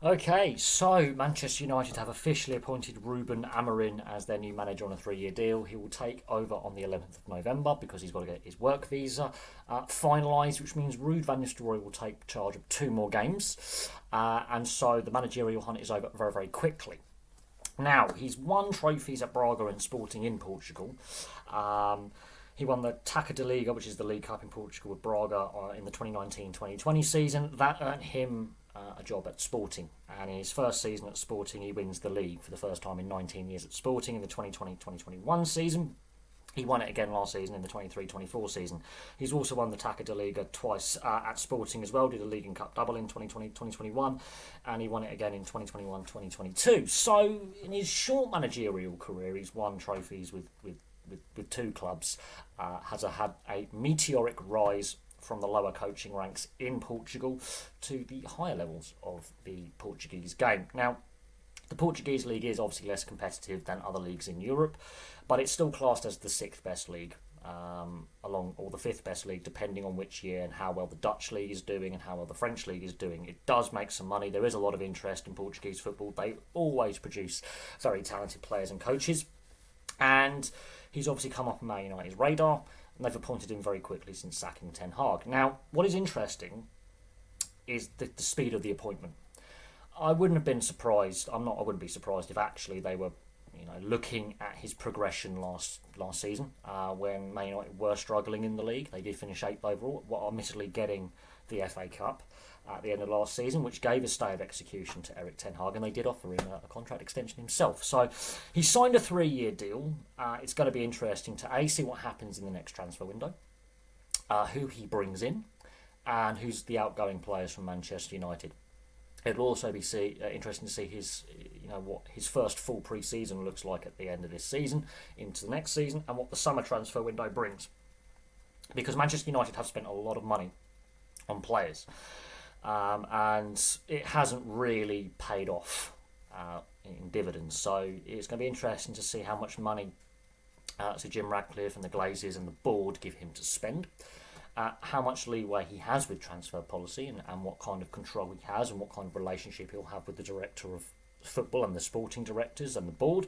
Okay, so Manchester United have officially appointed Ruben Amorim as their new manager on a 3-year deal. He will take over on the 11th of November because he's got to get his work visa finalised, which means Ruud van Nistelrooy will take charge of 2 more games. And so the managerial hunt is over very, very quickly. Now, he's won trophies at Braga and Sporting in Portugal. He won the Taça de Liga, which is the League Cup in Portugal with Braga in the 2019-2020 season. That earned him a job at Sporting. And in his first season at Sporting, he wins the league for the first time in 19 years at Sporting in the 2020-2021 season. He won it again last season in the 23-24 season. He's also won the Taça de Liga twice at Sporting as well, did a League and Cup double in 2020-2021, and he won it again in 2021-2022. So in his short managerial career, he's won trophies with 2 clubs, has had a meteoric rise from the lower coaching ranks in Portugal to the higher levels of the Portuguese game. Now, the Portuguese league is obviously less competitive than other leagues in Europe, but it's still classed as the 6th best league, or the 5th best league, depending on which year and how well the Dutch league is doing and how well the French league is doing. It does make some money. There is a lot of interest in Portuguese football. They always produce very talented players and coaches, and he's obviously come up on Man United's radar, and they've appointed him very quickly since sacking Ten Hag. Now, what is interesting is the speed of the appointment. I wouldn't have been surprised. I wouldn't be surprised if actually they were, looking at his progression last season when Man United were struggling in the league. They did finish 8th overall, while admittedly getting the FA Cup at the end of last season, which gave a stay of execution to Erik Ten Hag, and they did offer him a contract extension himself. So he signed a 3-year deal. It's going to be interesting to see what happens in the next transfer window, who he brings in, and who's the outgoing players from Manchester United. It'll also be interesting to see what his first full pre-season looks like at the end of this season into the next season, and what the summer transfer window brings. Because Manchester United have spent a lot of money on players, and it hasn't really paid off in dividends. So it's going to be interesting to see how much money Sir Jim Ratcliffe and the Glazers and the board give him to spend. How much leeway he has with transfer policy and what kind of control he has and what kind of relationship he'll have with the director of football and the sporting directors and the board.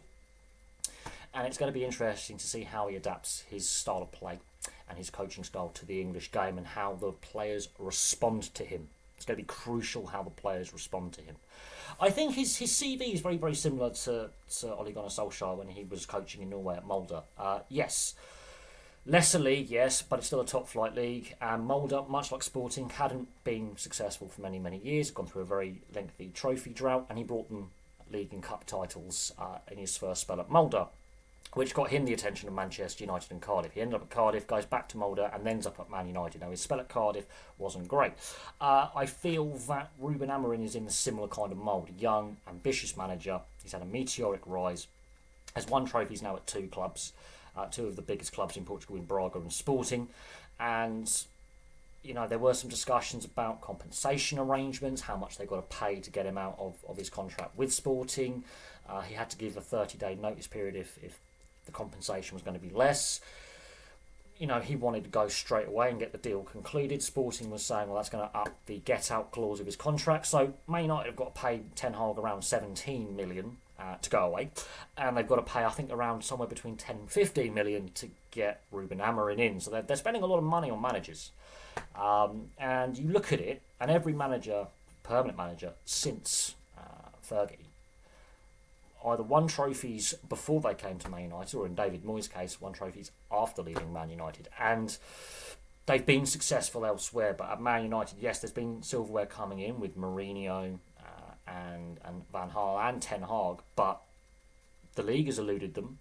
And it's going to be interesting to see how he adapts his style of play and his coaching style to the English game and how the players respond to him. It's going to be crucial how the players respond to him. I think his CV is very, very similar to Ole Gunnar Solskjaer when he was coaching in Norway at Molde. Yes, lesser league, yes, but it's still a top-flight league. And Molde, much like Sporting, hadn't been successful for many, many years, gone through a very lengthy trophy drought, and he brought them league and cup titles in his first spell at Molde, which got him the attention of Manchester United and Cardiff. He ended up at Cardiff, goes back to Molde, and ends up at Man United. Now, his spell at Cardiff wasn't great. I feel that Ruben Amorim is in a similar kind of mould. Young, ambitious manager. He's had a meteoric rise. Has won trophies now at 2 clubs. 2 of the biggest clubs in Portugal in Braga and Sporting. And, there were some discussions about compensation arrangements, how much they got to pay to get him out of his contract with Sporting. He had to give a 30-day notice period if the compensation was going to be less. He wanted to go straight away and get the deal concluded. Sporting was saying, well, that's going to up the get-out clause of his contract. So Man United have got to pay Ten Hag around 17 million to go away, and they've got to pay, I think, around somewhere between 10 and 15 million to get Ruben Amorim in. So they're spending a lot of money on managers. And you look at it, and every manager, permanent manager, since Fergie, either won trophies before they came to Man United, or in David Moyes' case, won trophies after leaving Man United. And they've been successful elsewhere, but at Man United, yes, there's been silverware coming in with Mourinho and Van Gaal and Ten Hag, but the league has eluded them.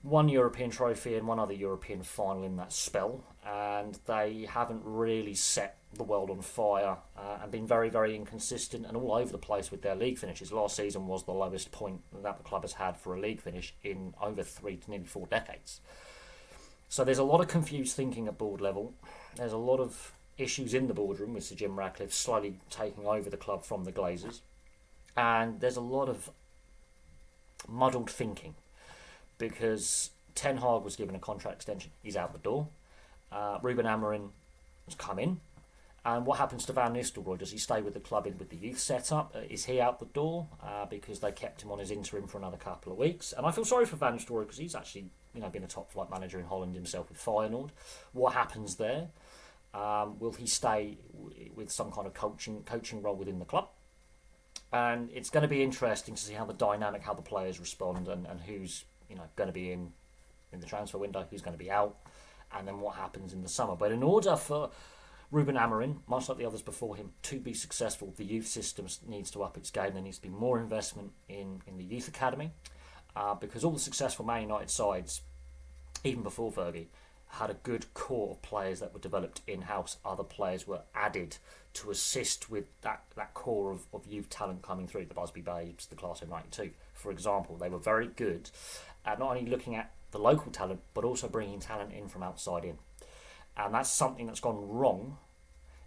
One European trophy and one other European final in that spell, and they haven't really set the world on fire and been very, very inconsistent and all over the place with their league finishes. Last season was the lowest point that the club has had for a league finish in over 3 to nearly 4 decades. So there's a lot of confused thinking at board level. There's a lot of issues in the boardroom with Sir Jim Ratcliffe slowly taking over the club from the Glazers. And there's a lot of muddled thinking because Ten Hag was given a contract extension. He's out the door. Ruben Amorim has come in And what happens to Van Nistelrooy? Does he stay with the club with the youth setup? Is he out the door because they kept him on as interim for another couple of weeks? And I feel sorry for Van Nistelrooy because he's actually been a top flight manager in Holland himself with Feyenoord. What happens there? Will he stay with some kind of coaching role within the club? And it's going to be interesting to see how the players respond, and who's going to be in the transfer window, who's going to be out, and then what happens in the summer. But in order for Ruben Amorim, much like the others before him, to be successful, the youth system needs to up its game. There needs to be more investment in the youth academy, because all the successful Man United sides, even before Fergie, had a good core of players that were developed in-house. Other players were added to assist with that core of youth talent coming through. The Busby Babes, the Class of 92, for example. They were very good at not only looking at the local talent, but also bringing talent in from outside in. And that's something that's gone wrong,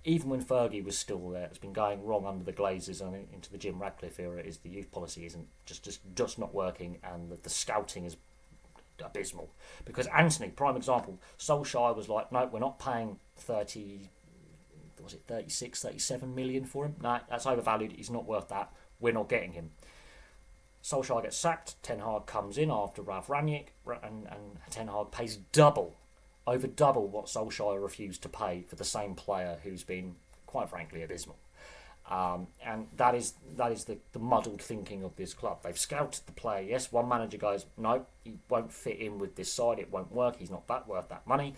even when Fergie was still there. It's been going wrong under the Glazers and into the Jim Radcliffe era. Is the youth policy isn't just not working, and the scouting is abysmal. Because Anthony, prime example, Solskjaer was like, no, we're not paying 36, 37 million for him. No, that's overvalued. He's not worth that. We're not getting him. Solskjaer gets sacked. Ten Hag comes in after Ralf Rangnick, and Ten Hag pays over double what Solskjaer refused to pay for the same player who's been, quite frankly, abysmal. And that is the muddled thinking of this club. They've scouted the player. Yes, one manager goes, no, he won't fit in with this side. It won't work. He's not worth that money.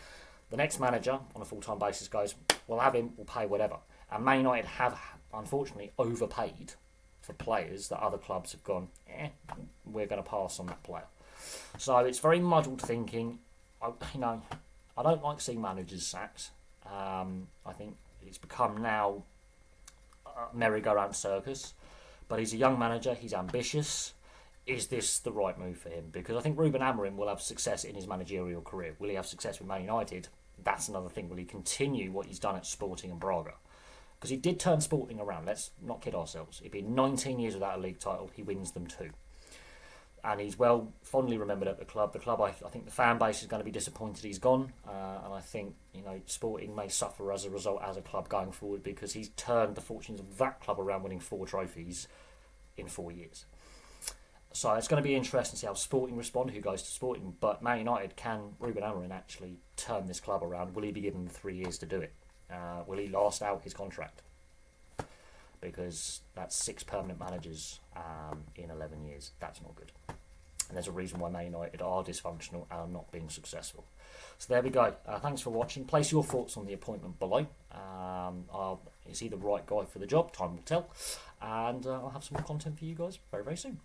The next manager, on a full-time basis, goes, we'll have him. We'll pay whatever. And Man United have, unfortunately, overpaid for players that other clubs have gone, we're going to pass on that player. So it's very muddled thinking. I don't like seeing managers sacked. I think it's become now merry-go-round circus, but he's a young manager, he's ambitious. Is this the right move for him? Because I think Ruben Amorim will have success in his managerial career. Will he have success with Man United? That's another thing. Will he continue what he's done at Sporting and Braga? Because he did turn Sporting around, let's not kid ourselves. It'd been 19 years without a league title, he wins them too. And he's fondly remembered at the club. The club, I think the fan base is going to be disappointed he's gone. And I think, Sporting may suffer as a result as a club going forward, because he's turned the fortunes of that club around, winning 4 trophies in 4 years. So it's going to be interesting to see how Sporting respond, who goes to Sporting. But Man United, can Ruben Amorim actually turn this club around? Will he be given the 3 years to do it? Will he last out his contract? Because that's 6 permanent managers in 11 years. That's not good. And there's a reason why Man United are dysfunctional and are not being successful. So there we go. Thanks for watching. Place your thoughts on the appointment below. Is he the right guy for the job? Time will tell. And I'll have some more content for you guys very, very soon.